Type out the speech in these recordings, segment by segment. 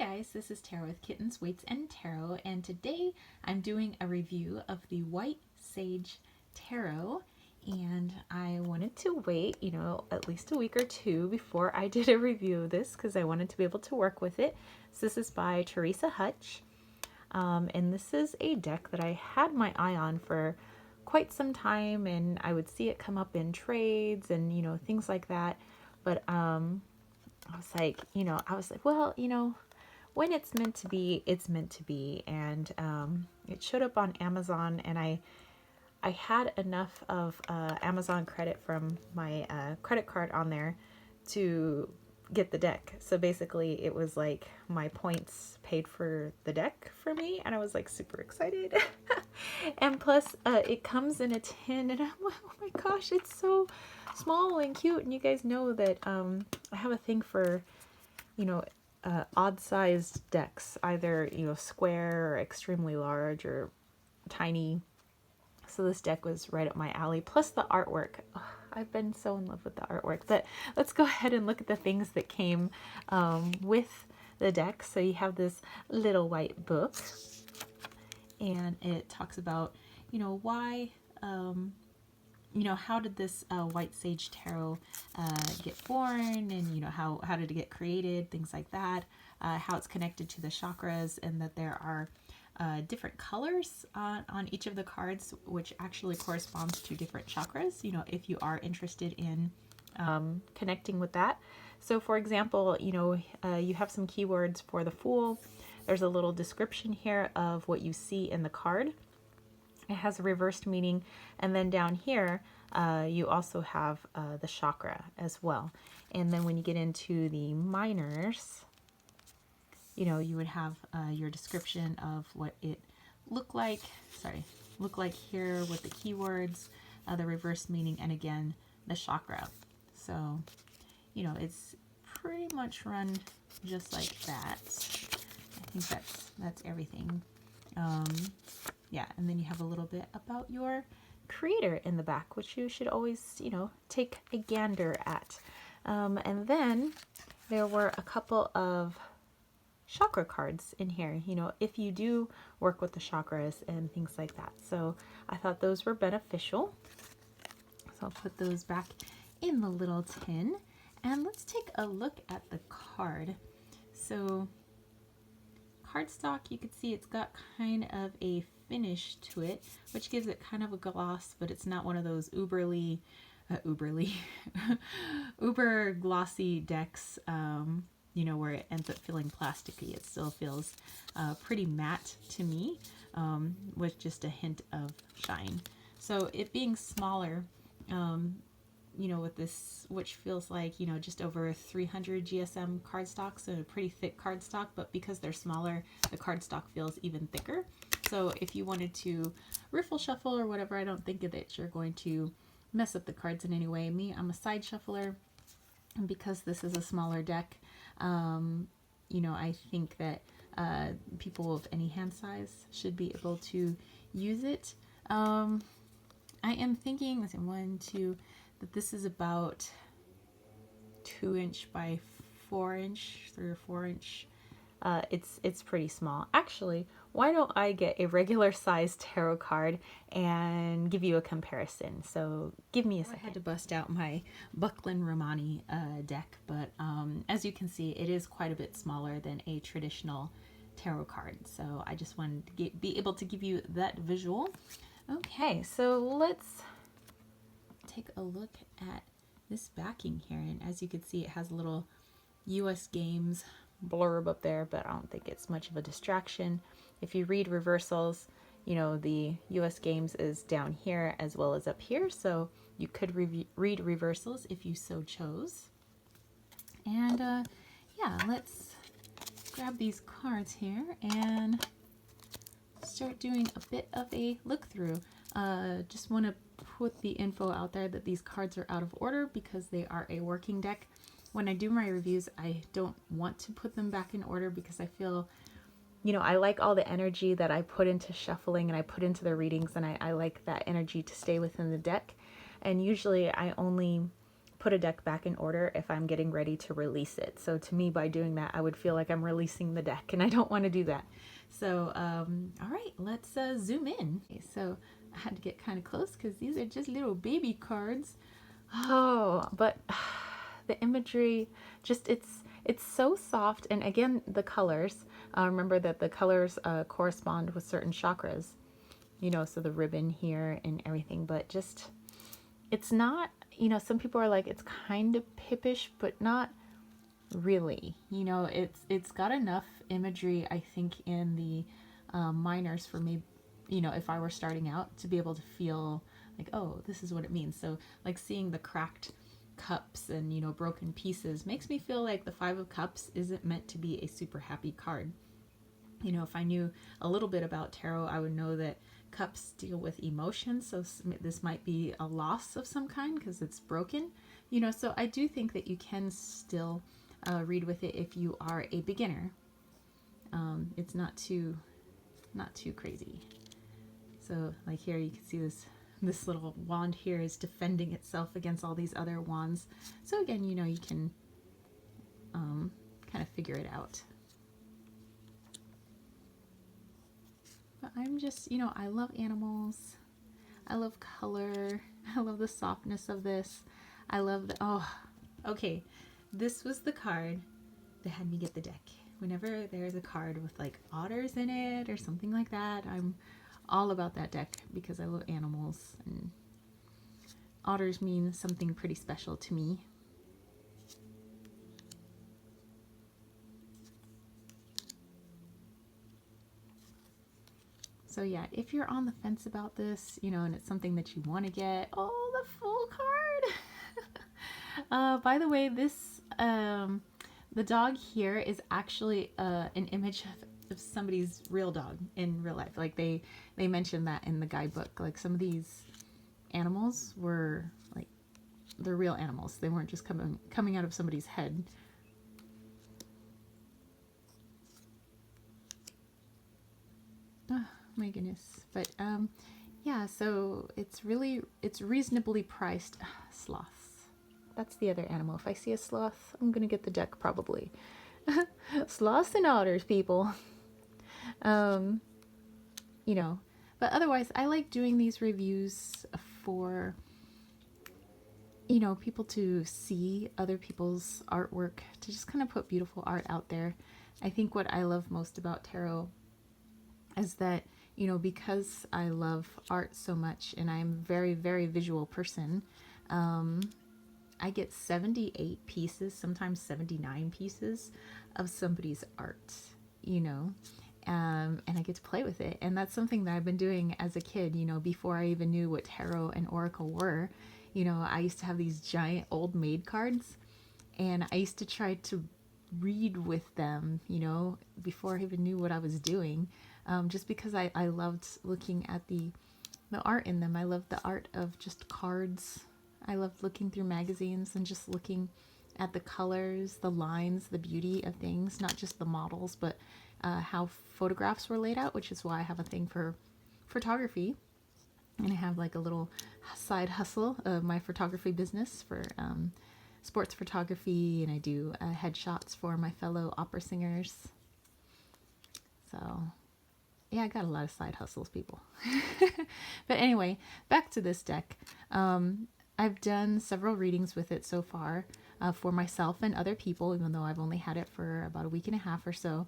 guys, this is Tarot with Kittens, Weights, and Tarot, and today I'm doing a review of the White Sage Tarot, and I wanted to wait, at least a week or two before I did a review of this because I wanted to be able to work with it. So this is by Teresa Hutch, and this is a deck that I had my eye on for quite some time, and I would see it come up in trades and, things like that, but I was like, well, when it's meant to be, it's meant to be. And it showed up on Amazon, and I had enough of Amazon credit from my credit card on there to get the deck. So basically it was like my points paid for the deck for me, and I was like super excited. And plus it comes in a tin, and I'm like, oh my gosh, it's so small and cute. And you guys know that I have a thing for odd-sized decks, either square or extremely large or tiny. So this deck was right up my alley. Plus the artwork. Oh, I've been so in love with the artwork. But let's go ahead and look at the things that came with the deck. So you have this little white book, and it talks about why. How did this White Sage Tarot get born, and how did it get created, things like that, how it's connected to the chakras, and that there are different colors on each of the cards, which actually corresponds to different chakras, if you are interested in connecting with that. So for example, you have some keywords for the Fool. There's a little description here of what you see in the card. It has a reversed meaning, and then down here you also have the chakra as well. And then when you get into the minors, you would have your description of what it looked like here with the keywords, the reverse meaning, and again the chakra. So it's pretty much run just like that. I think that's everything. Yeah, and then you have a little bit about your creator in the back, which you should always, take a gander at. And then there were a couple of chakra cards in here, if you do work with the chakras and things like that. So I thought those were beneficial. So I'll put those back in the little tin, and let's take a look at the card. So cardstock, you can see it's got kind of a finish to it, which gives it kind of a gloss, but it's not one of those uber glossy decks, where it ends up feeling plasticky. It still feels pretty matte to me, with just a hint of shine. So it being smaller, with this, which feels like, just over 300 GSM cardstock, so a pretty thick cardstock, but because they're smaller, the cardstock feels even thicker. So if you wanted to riffle shuffle or whatever, I don't think that you're going to mess up the cards in any way. Me, I'm a side shuffler, and because this is a smaller deck, I think that people of any hand size should be able to use it. I am thinking, let's see, that this is about 2 inch by 4 inch, 3 or 4 inch. It's pretty small. Actually, why don't I get a regular size tarot card and give you a comparison? So give me a second. I had to bust out my Buckland Romani deck, but as you can see, it is quite a bit smaller than a traditional tarot card. So I just wanted to be able to give you that visual. Okay, so let's take a look at this backing here, and as you can see, it has a little US Games blurb up there, but I don't think it's much of a distraction. If you read reversals, the US Games is down here as well as up here, so you could read reversals if you so chose. And yeah, let's grab these cards here and start doing a bit of a look through. Just want to put the info out there that these cards are out of order because they are a working deck. When I do my reviews, I don't want to put them back in order because I feel, I like all the energy that I put into shuffling and I put into the readings, and I like that energy to stay within the deck. And usually I only put a deck back in order if I'm getting ready to release it. So to me, by doing that, I would feel like I'm releasing the deck, and I don't want to do that. So, all right, let's zoom in. Okay, so I had to get kind of close because these are just little baby cards. Oh, but the imagery, just it's so soft. And again, the colors, remember that the colors correspond with certain chakras, you know, so the ribbon here and everything, but just, it's not, you know, some people are like, it's kind of pippish, but not really. You know, it's got enough imagery, I think, in the minors for me, you know, if I were starting out, to be able to feel like, oh, this is what it means. So like seeing the cracked cups and, you know, broken pieces makes me feel like the Five of Cups isn't meant to be a super happy card. You know, if I knew a little bit about tarot, I would know that cups deal with emotions. So this might be a loss of some kind because it's broken, you know. So I do think that you can still read with it if you are a beginner. It's not too crazy. So like here you can see this little wand here is defending itself against all these other wands. So again, you know, you can kind of figure it out. But I'm just, you know, I love animals. I love color. I love the softness of this. I love the, oh, okay. This was the card that had me get the deck. Whenever there's a card with like otters in it or something like that, I'm all about that deck because I love animals, and otters mean something pretty special to me. So yeah, if you're on the fence about this, you know, and it's something that you want to get, oh, the full card. By the way, this the dog here is actually an image of somebody's real dog in real life. Like they mentioned that in the guidebook. Like some of these animals were like, they're real animals. They weren't just coming out of somebody's head. Oh my goodness. But yeah, so it's reasonably priced. Sloths. That's the other animal. If I see a sloth, I'm gonna get the deck probably. Sloths and otters, people. You know, but otherwise I like doing these reviews for, you know, people to see other people's artwork, to just kind of put beautiful art out there. I think what I love most about tarot is that, you know, because I love art so much and I'm a very, very visual person, I get 78 pieces, sometimes 79 pieces of somebody's art, you know, and I get to play with it. And that's something that I've been doing as a kid, you know, before I even knew what tarot and oracle were. You know, I used to have these giant old maid cards, and I used to try to read with them, you know, before I even knew what I was doing, just because I loved looking at the art in them. I loved the art of just cards. I loved looking through magazines and just looking at the colors, the lines, the beauty of things, not just the models, but how photographs were laid out, which is why I have a thing for photography. And I have like a little side hustle of my photography business for sports photography, and I do headshots for my fellow opera singers. So yeah, I got a lot of side hustles, people. But anyway, back to this deck. I've done several readings with it so far for myself and other people, even though I've only had it for about a week and a half or so.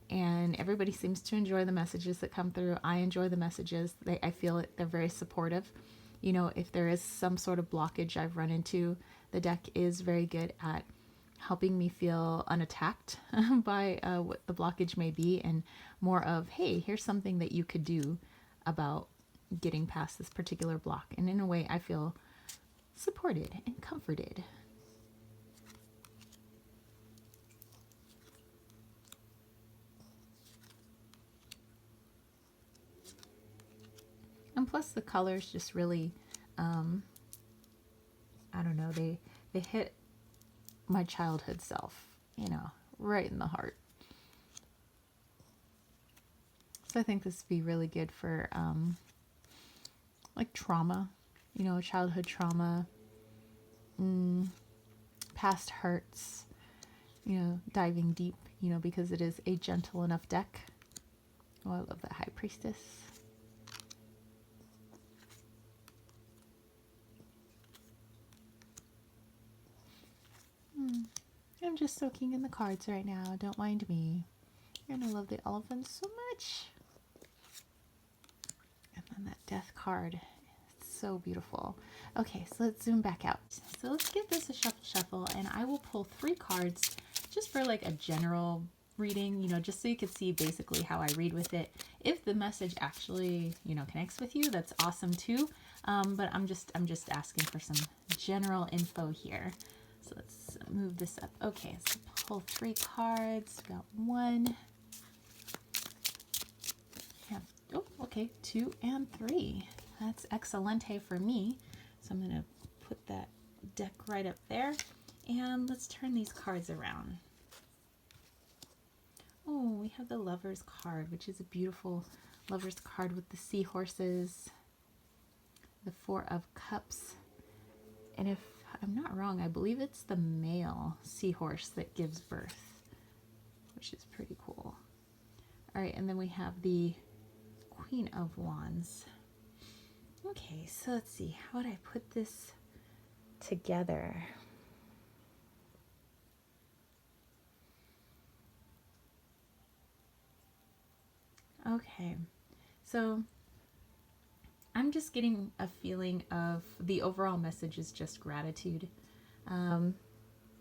And everybody seems to enjoy the messages that come through. I enjoy the messages. I feel they're very supportive. You know, if there is some sort of blockage I've run into, the deck is very good at helping me feel unattacked by what the blockage may be, and more of, hey, here's something that you could do about getting past this particular block. And in a way, I feel supported and comforted. And plus the colors just really, I don't know, they hit my childhood self, you know, right in the heart. So I think this would be really good for like trauma, you know, childhood trauma. past hurts, you know, diving deep, you know, because it is a gentle enough deck. Oh, I love that High Priestess. I'm just soaking in the cards right now. Don't mind me. And I love the elephant so much. And then that death card. It's so beautiful. Okay, so let's zoom back out. So let's give this a shuffle, and I will pull 3 cards just for like a general reading, you know, just so you can see basically how I read with it. If the message actually, you know, connects with you, that's awesome too. But I'm just asking for some general info here. So let's move this up. Okay, so pull 3 cards. We got 1. Oh, okay, 2 and 3. That's excelente for me. So I'm going to put that deck right up there. And let's turn these cards around. Oh, we have the Lover's card, which is a beautiful Lover's card with the seahorses, the 4 of Cups. And if I'm not wrong, I believe it's the male seahorse that gives birth, which is pretty cool. All right, and then we have the Queen of Wands. Okay, so let's see. How would I put this together? Okay, so I'm just getting a feeling of the overall message is just gratitude.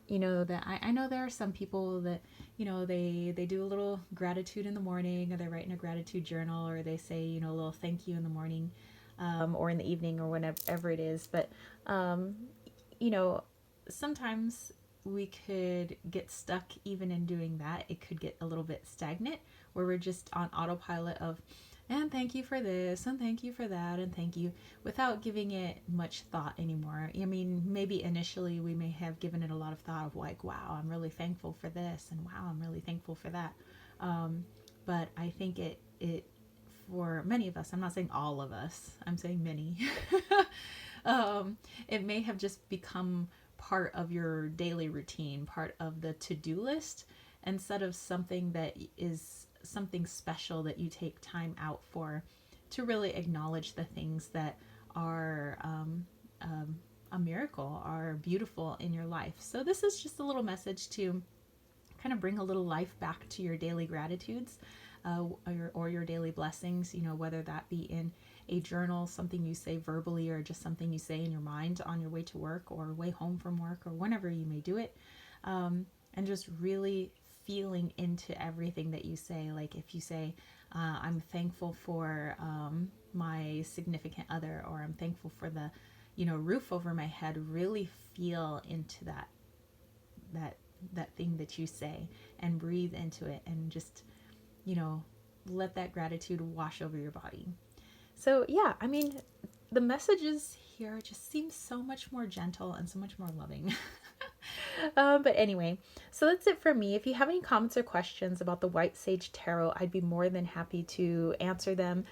You know, that I know there are some people that, you know, they do a little gratitude in the morning, or they write in a gratitude journal, or they say, you know, a little thank you in the morning, or in the evening, or whenever it is. But, you know, sometimes we could get stuck even in doing that. It could get a little bit stagnant, where we're just on autopilot of, and thank you for this, and thank you for that, and thank you, without giving it much thought anymore. I mean, maybe initially we may have given it a lot of thought of like, wow, I'm really thankful for this, and wow, I'm really thankful for that. But I think it for many of us, I'm not saying all of us, I'm saying many, it may have just become part of your daily routine, part of the to-do list, instead of something that is something special that you take time out for, to really acknowledge the things that are a miracle, are beautiful in your life. So this is just a little message to kind of bring a little life back to your daily gratitudes, or your daily blessings, you know, whether that be in a journal, something you say verbally, or just something you say in your mind on your way to work or way home from work, or whenever you may do it, and just really feeling into everything that you say. Like if you say, I'm thankful for my significant other, or I'm thankful for the, you know, roof over my head, really feel into that thing that you say, and breathe into it, and just, you know, let that gratitude wash over your body. So yeah, I mean, the messages here just seem so much more gentle and so much more loving. But anyway, so that's it for me. If you have any comments or questions about the White Sage Tarot, I'd be more than happy to answer them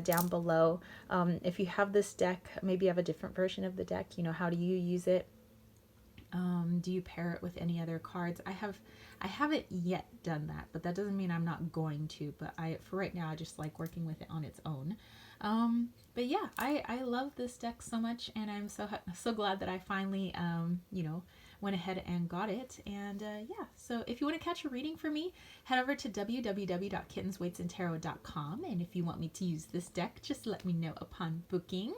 down below. If you have this deck, maybe you have a different version of the deck, you know, how do you use it? Do you pair it with any other cards? I haven't yet done that, but that doesn't mean I'm not going to. But for right now, I just like working with it on its own. But yeah, I love this deck so much, and I'm so glad that I finally, you know, went ahead and got it. And yeah, so if you want to catch a reading for me, head over to www.kittenswaitsandtarot.com, and if you want me to use this deck, just let me know upon booking.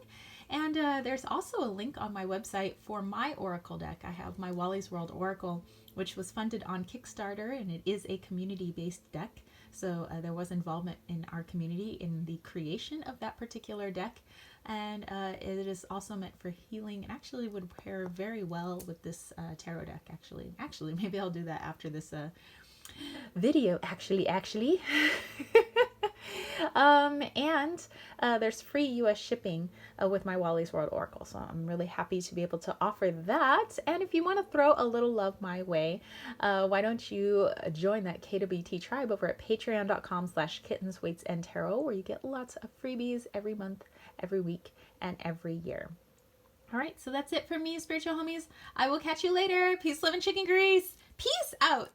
And there's also a link on my website for my Oracle deck. I have my Wally's World Oracle, which was funded on Kickstarter, and it is a community-based deck. So there was involvement in our community in the creation of that particular deck. And it is also meant for healing, and actually would pair very well with this tarot deck, actually. Actually, maybe I'll do that after this video, actually. And there's free US shipping with my Wally's World Oracle, so I'm really happy to be able to offer that. And if you want to throw a little love my way, why don't you join that KWT tribe over at patreon.com/kittenswaitsandtarot, where you get lots of freebies every month, every week, and every year. All right, so that's it for me, spiritual homies. I will catch you later. Peace, love, and chicken grease. Peace out.